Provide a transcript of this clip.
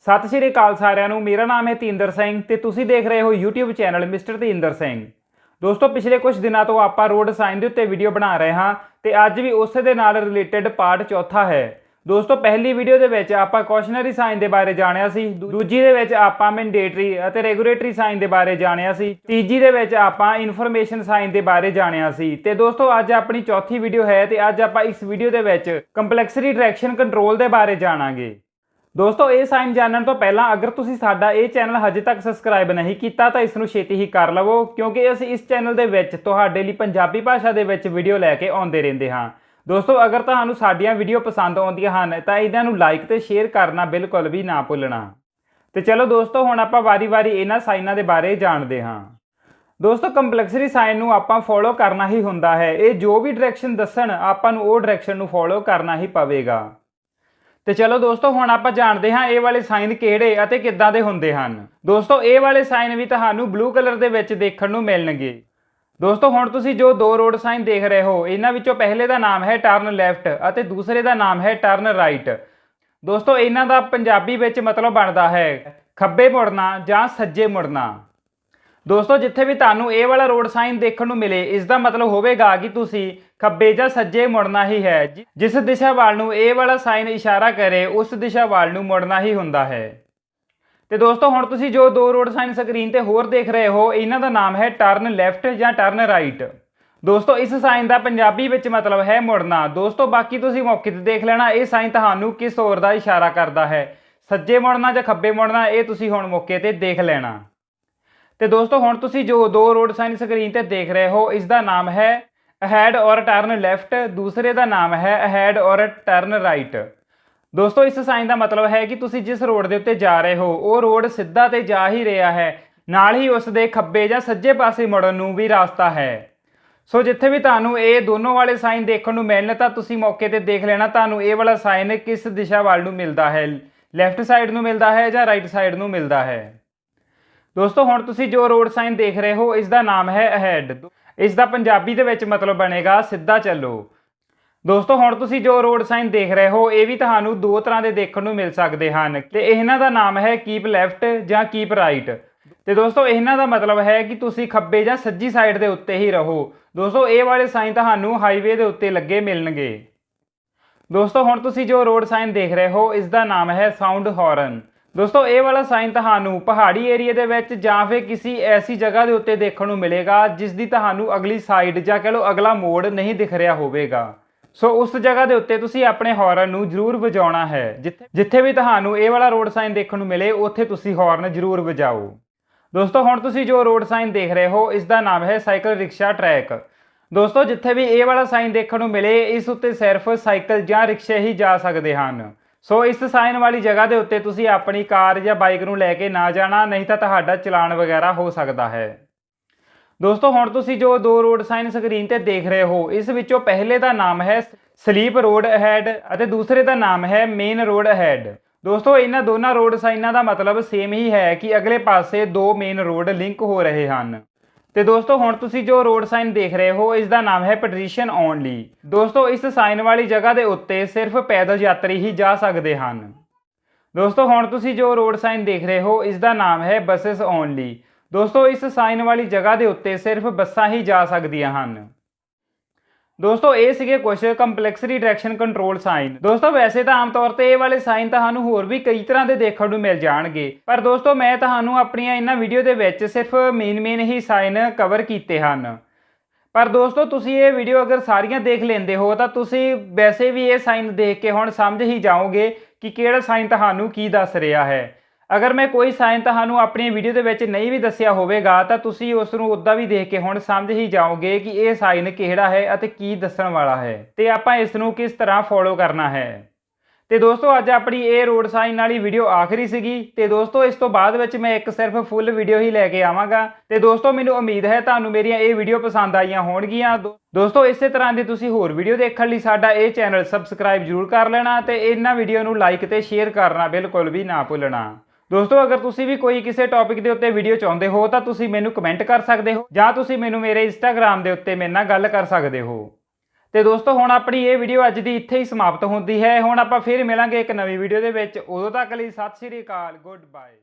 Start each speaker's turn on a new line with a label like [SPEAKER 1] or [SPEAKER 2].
[SPEAKER 1] सत श्री अकाल सारिਆਂ ਨੂੰ। मेरा नाम है तजिंदर सिंह ਤੇ ਤੁਸੀਂ देख रहे हो YouTube channel mister Tajinder Singh. दोस्तों पिछले कुछ दिनों तो आप रोड साइन के उत्ते वीडियो बना रहे हाँ तो अज भी उस दे नाल रिलेटेड पार्ट चौथा है। दोस्तों पहली वीडियो दे विच आपां कॉशनरी साइन के बारे जानिया सी, दूजी दे विच आपां मैंडेटरी अते रेगुलेटरी साइन के बारे जानिया सी, तीजी दे विच आपां इनफॉर्मेशन साइन के बारे जानिया सी। ते दोस्तों अज अपनी चौथी वीडियो है तो अज आपां इस वीडियो दे विच कंपलैक्सरी डायरैक्शन कंट्रोल के बारे जाणांगे। दोस्तों ये साइन जानने तो पहला अगर तुसी साडा ये चैनल हजे तक सबसक्राइब नहीं किया तो इसनूं छेती ही कर लवो, क्योंकि असीं इस चैनल दे विच तुहाडे लई पंजाबी भाषा दे विच वीडियो लैके आउंदे रहिंदे हां। दोस्तों अगर तुहानूं साडीआं वीडियो पसंद आउंदियां हन तां इन्हां नूं लाइक ते शेयर करना बिल्कुल भी ना भुल्लना। तो चलो दोस्तों हुण आपां वारी वारी इन्हां साइनां दे बारे जाणदे हां। दोस्तों कंपलैक्सरी साइन नूं आपां फॉलो करना ही हुंदा है। ये जो भी डायरैक्शन दस्सण आपां नूं उह डायरैक्शन नूं फॉलो करना ही पवेगा। तो चलो दोस्तों हुण आपां जाणदे हां ये वाले साइन किहड़े अते किद्दां दे हुंदे हन। दोस्तों ये वाले साइन भी तुहानूं ब्लू कलर दे विच देखण नूं मिलणगे। दोस्तों हुण तुसीं जो दो रोड साइन देख रहे हो इन्हां विचों पहले दा नाम है टर्न लैफ्ट अते दूसरे दा नाम है टर्न राइट। दोस्तों इन्हां दा पंजाबी विच मतलब बनदा है खब्बे मुड़ना जां सज्जे मुड़ना। दोस्तों जिथे भी तुहानूं ये वाला रोड साइन देखण नूं मिले इसका मतलब होवेगा कि तुसीं खब्बे जां सज्जे मुड़ना ही है। जिस दिशा वाल नूं ये वाला साइन इशारा करे उस दिशा वाल नूं मुड़ना ही हुंदा है। तो दोस्तों हुण तुसीं जो दो रोड साइन स्क्रीन ते होर देख रहे हो इन्हां दा नाम है टर्न लैफ्ट जां टर्न राइट। दोस्तों इस साइन का पंजाबी विच मतलब है मुड़ना। दोस्तों बाकी तुसीं मौके ते देख लेना ये साइन तुहानूं किस ओर दा इशारा करदा है, सज्जे मुड़ना जां खब्बे मुड़ना, ये तुसीं हुण मौके ते देख लेना। तो दोस्तों हुण तुसीं जो दो रोड साइन स्क्रीन ते देख रहे हो इसका नाम है अहेड और टर्न लैफ्ट, दूसरे का नाम है अहेड और टर्न राइट। दोस्तों इस साइन का मतलब है कि तुसीं जिस रोड के उत्ते जा रहे हो वो रोड सीधा तो जा ही रहा है, नाल ही उस दे खब्बे जां सज्जे पासे मुड़न नूं भी रास्ता है। सो जिथे भी तुहानूं ये दोनों वाले साइन देखण नूं मिलण तां तुसीं मौके ते देख लेना तुहानूं ये वाला साइन किस दिशा वाल नूं मिलदा है, लैफ्ट साइड नूं मिलदा है जां राइट साइड नूं मिलदा है। दोस्तों हुण तुसीं जो रोड साइन देख रहे हो इसका नाम है अहेड, इसका पंजाबी दे विच मतलब बनेगा सीधा चलो। दोस्तों हुण तुसीं जो रोड साइन देख रहे हो ये भी तुहानूं दो तरह के देखण नूं मिल सकते हैं ते इन्हां दा नाम है कीप लैफ्ट जां कीप राइट। तो दोस्तों इन्हां दा मतलब है कि तुसीं खब्बे जां सज्जी साइड के उत्ते ही रहो। दोस्तों ये वाले साइन तुहानूं हाईवे के उत्ते लगे मिलणगे। दोस्तों हुण तुसीं जो रोड साइन देख रहे हो इसका नाम है साउंड हॉर्न। दोस्तों ये वाला साइन तुहानूं पहाड़ी एरिए दे विच जां फिर किसी ऐसी जगह के उत्ते देखण नूं मिलेगा जिसकी तुहानूं अगली साइड जां कह लो अगला मोड़ नहीं दिख रहा होवेगा। सो उस जगह के उत्ते तुसीं अपने हॉर्न नूं जरूर वजाउणा है। जिथे भी तुहानूं ये वाला रोड साइन देखण नूं मिले उत्थे तुसीं हॉर्न जरूर वजाओ। दोस्तों हुण तुसीं जो रोड साइन देख रहे हो इसका नाम है साइकिल रिक्शा ट्रैक। दोस्तों जिथे भी ये वाला साइन देखण नूं मिले इस उत्ते सिर्फ साइकिल जां रिक्शे ही जा सकते हैं। सो इस साइन वाली जगह के उत्ते तुसीं अपनी कार या बाइक नूं लैके ना जाना, नहीं तो तुहाडा चलान वगैरह हो सकता है। दोस्तों हुण तुसीं जो दो रोड साइन स्क्रीन ते देख रहे हो इस विचों पहले का नाम है स्लीप रोड अहेड अते दूसरे का नाम है मेन रोड अहेड। दोस्तों इन्हां दोनों रोड साइनां का मतलब सेम ही है कि अगले पासे दो मेन रोड लिंक हो रहे हैं। तो दोस्तों हुण तुसीं जो रोड साइन देख रहे हो इसका नाम है पेट्रीशियन ओनली। दोस्तों इस साइन वाली जगह के उत्ते सिर्फ पैदल यात्री ही जा सकते हैं। दोस्तों हुण तुसीं जो रोड साइन देख रहे हो इसका नाम है बसेस ओनली। दोस्तों इस साइन वाली जगह के उत्ते सिर्फ बसां ही जा सकदियां हन। दोस्तों ये सीगे कुछ कंपलैक्सरी डायरैक्शन कंट्रोल साइन। दोस्तों वैसे तो आम तौर पर ये वाले साइन तुहानूं होर भी कई तरह के देखण नूं मिल जाणगे, पर दोस्तों मैं तुहानूं अपणियां इन्हां वीडियो दे विच सिर्फ मेन ही साइन कवर कीते हन। पर दोस्तों तुसीं ये वीडियो अगर सारियां देख लेंदे हो तो तुसीं वैसे भी ये साइन देख के हुण समझ ही जाओगे कि किहड़ा साइन तुहानूं की दस रहा है। अगर मैं कोई साइन तुहानूं अपनी वीडियो दे विच नहीं भी दस्सिया होवेगा तो तुसीं उस नूं उद्दां भी देख के हुण समझ ही जाओगे कि ये साइन किहड़ा है अते की दस्सण वाला है ते आपां इस नूं किस तरह फॉलो करना है। तो दोस्तों अज अपनी ये रोड साइन वाली वीडियो आखिरी सीगी। तो दोस्तों इस तो बाद विच मैं एक सिर्फ फुल वीडियो ही लैके आवांगा। तो दोस्तों मैनूं उम्मीद है तुहानूं मेरियां ये वीडियो पसंद आईयां होणगीਆਂ। दोस्तों इस तरह की तुसीं होर वीडियो देखण लई साडा ये चैनल सबसक्राइब जरूर कर लेना ते इन्हां वीडियो नूं लाइक ते शेयर करना बिल्कुल भी ना भुल्लना। दोस्तों अगर तुसीं भी कोई किसी टॉपिक के उत्ते वीडियो चाहुंदे हो तो तुसीं मैनूं कमेंट कर सकते हो जां तुसीं मैनूं मेरे इंस्टाग्राम के उत्ते मेरे नाल गल कर सकते हो। ਤੇ ਦੋਸਤੋ ਹੁਣ ਆਪਣੀ ਇਹ ਵੀਡੀਓ ਅੱਜ ਦੀ ਇੱਥੇ ਹੀ ਸਮਾਪਤ ਹੁੰਦੀ ਹੈ। ਹੁਣ ਆਪਾਂ ਫਿਰ ਮਿਲਾਂਗੇ ਇੱਕ ਨਵੀਂ ਵੀਡੀਓ ਦੇ ਵਿੱਚ। ਉਦੋਂ ਤੱਕ ਲਈ ਸਤਿ ਸ਼੍ਰੀ ਅਕਾਲ, ਗੁੱਡ ਬਾਏ।